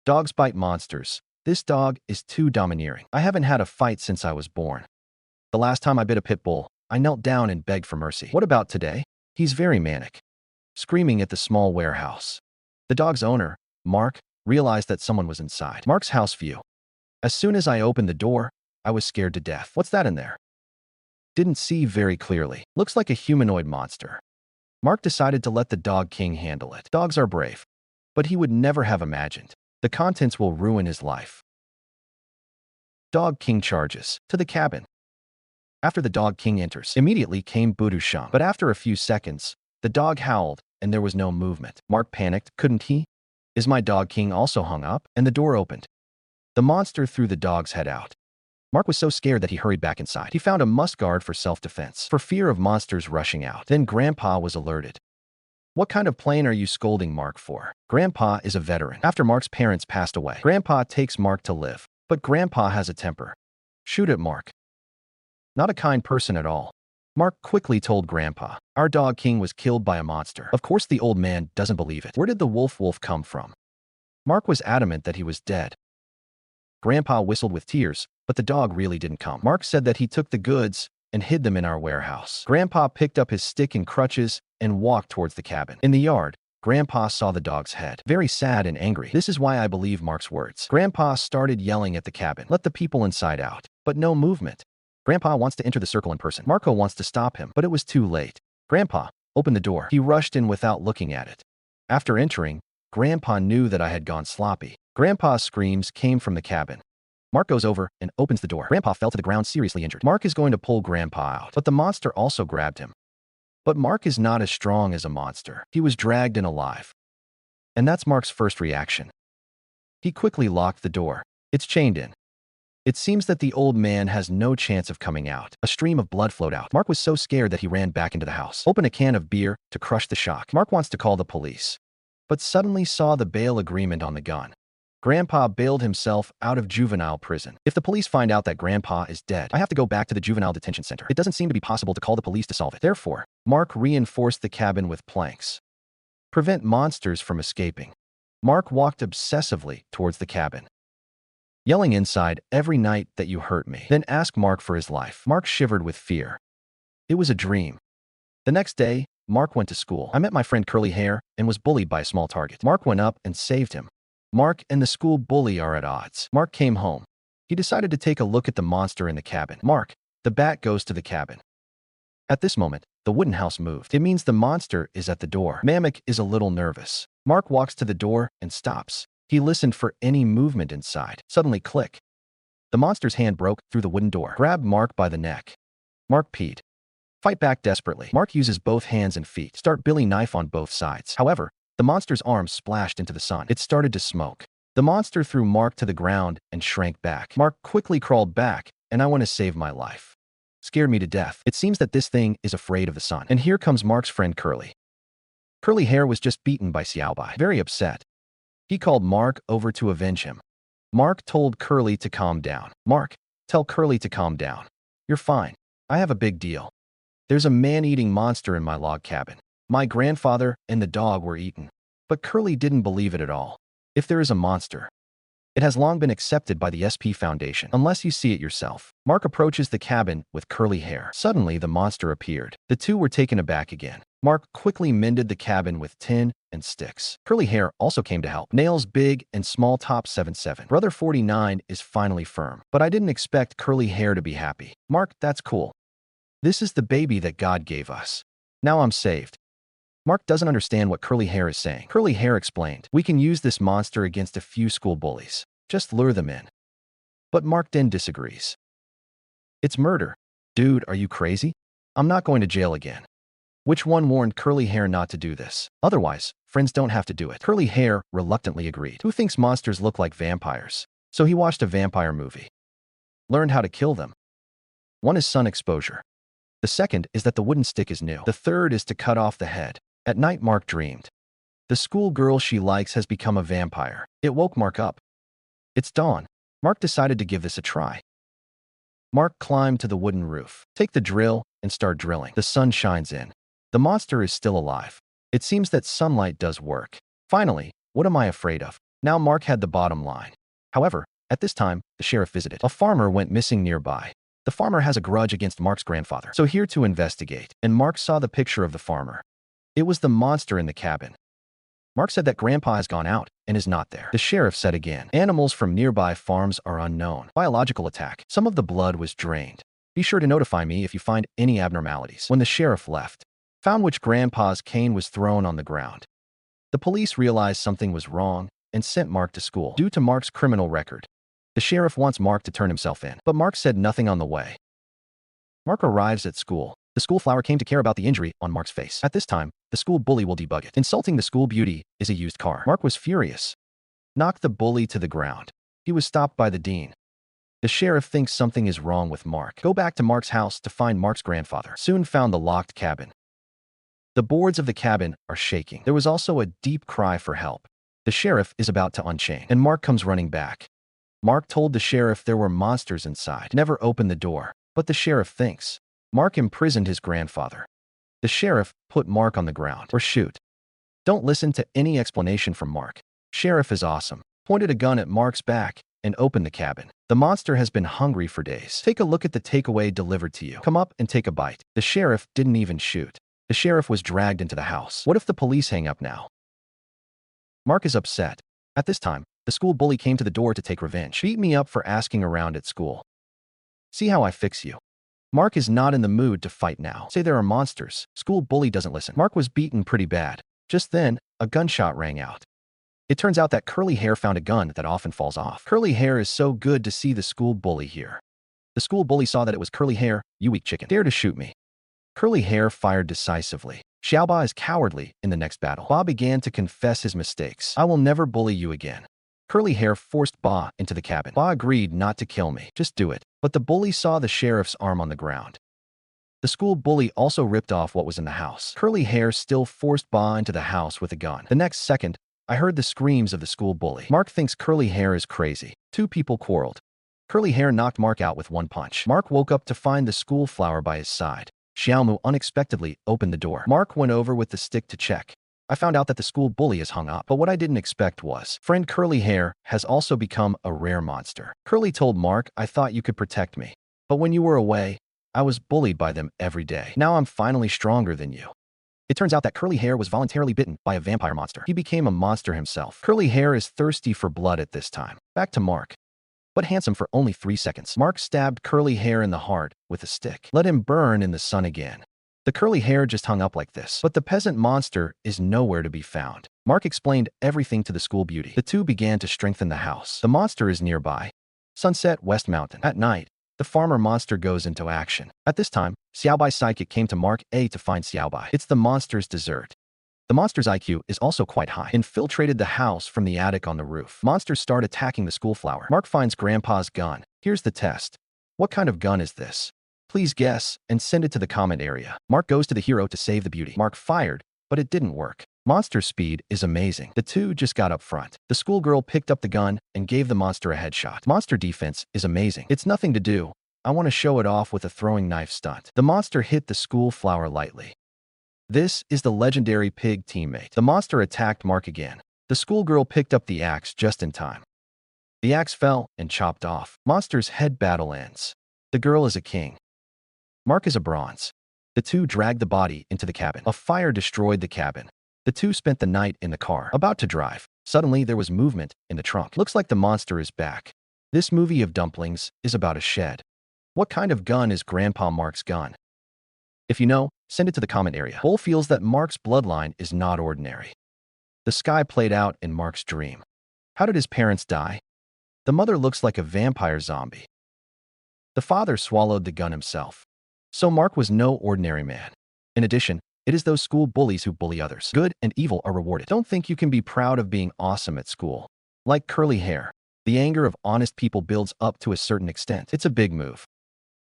Dogs bite monsters. This dog is too domineering. I haven't had a fight since I was born. The last time I bit a pit bull, I knelt down and begged for mercy. What about today? He's very manic, screaming at the small warehouse. The dog's owner, Mark, realized that someone was inside. Mark's house view. As soon as I opened the door, I was scared to death. What's that in there? Didn't see very clearly. Looks like a humanoid monster. Mark decided to let the dog king handle it. Dogs are brave, but he would never have imagined the contents will ruin his life. Dog king charges to the cabin. After the dog king enters, immediately came Budushang. But after a few seconds, the dog howled and there was no movement. Mark panicked. Couldn't he? Is my dog king also hung up? And the door opened. The monster threw the dog's head out. Mark was so scared that he hurried back inside. He found a must guard for self-defense, for fear of monsters rushing out. Then Grandpa was alerted. What kind of plane are you scolding Mark for? Grandpa is a veteran. After Mark's parents passed away, Grandpa takes Mark to live. But Grandpa has a temper. Shoot at Mark. Not a kind person at all. Mark quickly told Grandpa, our dog king was killed by a monster. Of course the old man doesn't believe it. Where did the wolf come from? Mark was adamant that he was dead. Grandpa whistled with tears, but the dog really didn't come. Mark said that he took the goods and hid them in our warehouse. Grandpa picked up his stick and crutches and walked towards the cabin. In the yard, Grandpa saw the dog's head, very sad and angry. This is why I believe Mark's words. Grandpa started yelling at the cabin, let the people inside out, but no movement. Grandpa wants to enter the circle in person. Marco wants to stop him, but it was too late. Grandpa opened the door. He rushed in without looking at it. After entering, Grandpa knew that I had gone sloppy. Grandpa's screams came from the cabin. Mark goes over and opens the door. Grandpa fell to the ground seriously injured. Mark is going to pull Grandpa out, but the monster also grabbed him. But Mark is not as strong as a monster. He was dragged in alive. And that's Mark's first reaction. He quickly locked the door. It's chained in. It seems that the old man has no chance of coming out. A stream of blood flowed out. Mark was so scared that he ran back into the house. Opened a can of beer to crush the shock. Mark wants to call the police, but suddenly saw the bail agreement on the gun. Grandpa bailed himself out of juvenile prison. If the police find out that Grandpa is dead, I have to go back to the juvenile detention center. It doesn't seem to be possible to call the police to solve it. Therefore, Mark reinforced the cabin with planks. Prevent monsters from escaping. Mark walked obsessively towards the cabin, yelling inside, every night that you hurt me. Then asked Mark for his life. Mark shivered with fear. It was a dream. The next day, Mark went to school. I met my friend Curly Hair and was bullied by a small target. Mark went up and saved him. Mark and the school bully are at odds. Mark came home. He decided to take a look at the monster in the cabin. Mark, the bat goes to the cabin. At this moment, the wooden house moved. It means the monster is at the door. Mamek is a little nervous. Mark walks to the door and stops. He listened for any movement inside. Suddenly, click. The monster's hand broke through the wooden door. Grabbed Mark by the neck. Mark peed. Fight back desperately. Mark uses both hands and feet. Start Billy knife on both sides. However, the monster's arms splashed into the sun. It started to smoke. The monster threw Mark to the ground and shrank back. Mark quickly crawled back, and I want to save my life. Scared me to death. It seems that this thing is afraid of the sun. And here comes Mark's friend Curly. Curly Hair was just beaten by Xiaobai. Very upset. He called Mark over to avenge him. Mark told Curly to calm down. Mark, tell Curly to calm down. You're fine. I have a big deal. There's a man-eating monster in my log cabin. My grandfather and the dog were eaten. But Curly didn't believe it at all. If there is a monster, it has long been accepted by the SP Foundation, unless you see it yourself. Mark approaches the cabin with Curly Hair. Suddenly, the monster appeared. The two were taken aback again. Mark quickly mended the cabin with tin and sticks. Curly Hair also came to help. Nails big and small top 7-7. Brother 49 is finally firm. But I didn't expect Curly Hair to be happy. Mark, that's cool. This is the baby that God gave us. Now I'm saved. Mark doesn't understand what Curly Hair is saying. Curly Hair explained, we can use this monster against a few school bullies. Just lure them in. But Mark then disagrees. It's murder. Dude, are you crazy? I'm not going to jail again. Which one warned Curly Hair not to do this? Otherwise, friends don't have to do it. Curly Hair reluctantly agreed. Who thinks monsters look like vampires? So he watched a vampire movie. Learned how to kill them. One is sun exposure. The second is that the wooden stick is new. The third is to cut off the head. At night, Mark dreamed. The schoolgirl she likes has become a vampire. It woke Mark up. It's dawn. Mark decided to give this a try. Mark climbed to the wooden roof. Take the drill and start drilling. The sun shines in. The monster is still alive. It seems that sunlight does work. Finally, what am I afraid of? Now Mark had the bottom line. However, at this time, the sheriff visited. A farmer went missing nearby. The farmer has a grudge against Mark's grandfather, so here to investigate, and Mark saw the picture of the farmer. It was the monster in the cabin. Mark said that Grandpa has gone out and is not there. The sheriff said again, animals from nearby farms are unknown. Biological attack. Some of the blood was drained. Be sure to notify me if you find any abnormalities. When the sheriff left, found which Grandpa's cane was thrown on the ground. The police realized something was wrong and sent Mark to school. Due to Mark's criminal record, the sheriff wants Mark to turn himself in, but Mark said nothing on the way. Mark arrives at school. The school flower came to care about the injury on Mark's face. At this time, the school bully will debug it. Insulting the school beauty is a used car. Mark was furious. Knocked the bully to the ground. He was stopped by the dean. The sheriff thinks something is wrong with Mark. Go back to Mark's house to find Mark's grandfather. Soon found the locked cabin. The boards of the cabin are shaking. There was also a deep cry for help. The sheriff is about to unchain, and Mark comes running back. Mark told the sheriff there were monsters inside. Never opened the door, but the sheriff thinks Mark imprisoned his grandfather. The sheriff put Mark on the ground, or shoot. Don't listen to any explanation from Mark. Sheriff is awesome. Pointed a gun at Mark's back and opened the cabin. The monster has been hungry for days. Take a look at the takeaway delivered to you. Come up and take a bite. The sheriff didn't even shoot. The sheriff was dragged into the house. What if the police hang up now? Mark is upset. At this time, the school bully came to the door to take revenge. Beat me up for asking around at school. See how I fix you. Mark is not in the mood to fight now. Say there are monsters. School bully doesn't listen. Mark was beaten pretty bad. Just then, a gunshot rang out. It turns out that Curly Hair found a gun that often falls off. Curly Hair is so good to see the school bully here. The school bully saw that it was Curly Hair, you weak chicken. Dare to shoot me. Curly Hair fired decisively. Xiaoba is cowardly in the next battle. Ba began to confess his mistakes. I will never bully you again. Curly Hair forced Ba into the cabin. Ba agreed not to kill me. Just do it. But the bully saw the sheriff's arm on the ground. The school bully also ripped off what was in the house. Curly Hair still forced Ba into the house with a gun. The next second, I heard the screams of the school bully. Mark thinks Curly Hair is crazy. Two people quarreled. Curly Hair knocked Mark out with one punch. Mark woke up to find the school flower by his side. Xiaomu unexpectedly opened the door. Mark went over with the stick to check. I found out that the school bully is hung up, but what I didn't expect was, friend Curly Hair has also become a rare monster. Curly told Mark, I thought you could protect me, but when you were away, I was bullied by them every day. Now I'm finally stronger than you. It turns out that Curly Hair was voluntarily bitten by a vampire monster. He became a monster himself. Curly Hair is thirsty for blood at this time. Back to Mark. But handsome for only 3 seconds. Mark stabbed Curly Hair in the heart with a stick. Let him burn in the sun again. The Curly Hair just hung up like this. But the peasant monster is nowhere to be found. Mark explained everything to the school beauty. The two began to strengthen the house. The monster is nearby. Sunset, West Mountain. At night, the farmer monster goes into action. At this time, Xiaobai's sidekick came to Mark A to find Xiaobai. It's the monster's dessert. The monster's IQ is also quite high. Infiltrated the house from the attic on the roof. Monsters start attacking the school flower. Mark finds Grandpa's gun. Here's the test. What kind of gun is this? Please guess and send it to the comment area. Mark goes to the hero to save the beauty. Mark fired, but it didn't work. Monster speed is amazing. The two just got up front. The schoolgirl picked up the gun and gave the monster a headshot. Monster defense is amazing. It's nothing to do. I want to show it off with a throwing knife stunt. The monster hit the school flower lightly. This is the legendary pig teammate. The monster attacked Mark again. The schoolgirl picked up the axe just in time. The axe fell and chopped off. Monster's head battle ends. The girl is a king. Mark is a bronze. The two dragged the body into the cabin. A fire destroyed the cabin. The two spent the night in the car, about to drive. Suddenly, there was movement in the trunk. Looks like the monster is back. This movie of dumplings is about a shed. What kind of gun is Grandpa Mark's gun? If you know, send it to the comment area. Bull feels that Mark's bloodline is not ordinary. The sky played out in Mark's dream. How did his parents die? The mother looks like a vampire zombie. The father swallowed the gun himself. So Mark was no ordinary man. In addition, it is those school bullies who bully others. Good and evil are rewarded. Don't think you can be proud of being awesome at school. Like Curly Hair, the anger of honest people builds up to a certain extent. It's a big move.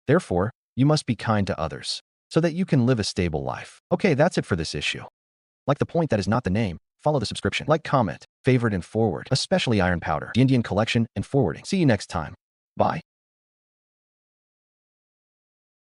Therefore, you must be kind to others, so that you can live a stable life. Okay, that's it for this issue. Like the point that is not the name, follow the subscription. Like, comment, favorite, and forward, especially Iron Powder, the Indian collection, and forwarding. See you next time. Bye.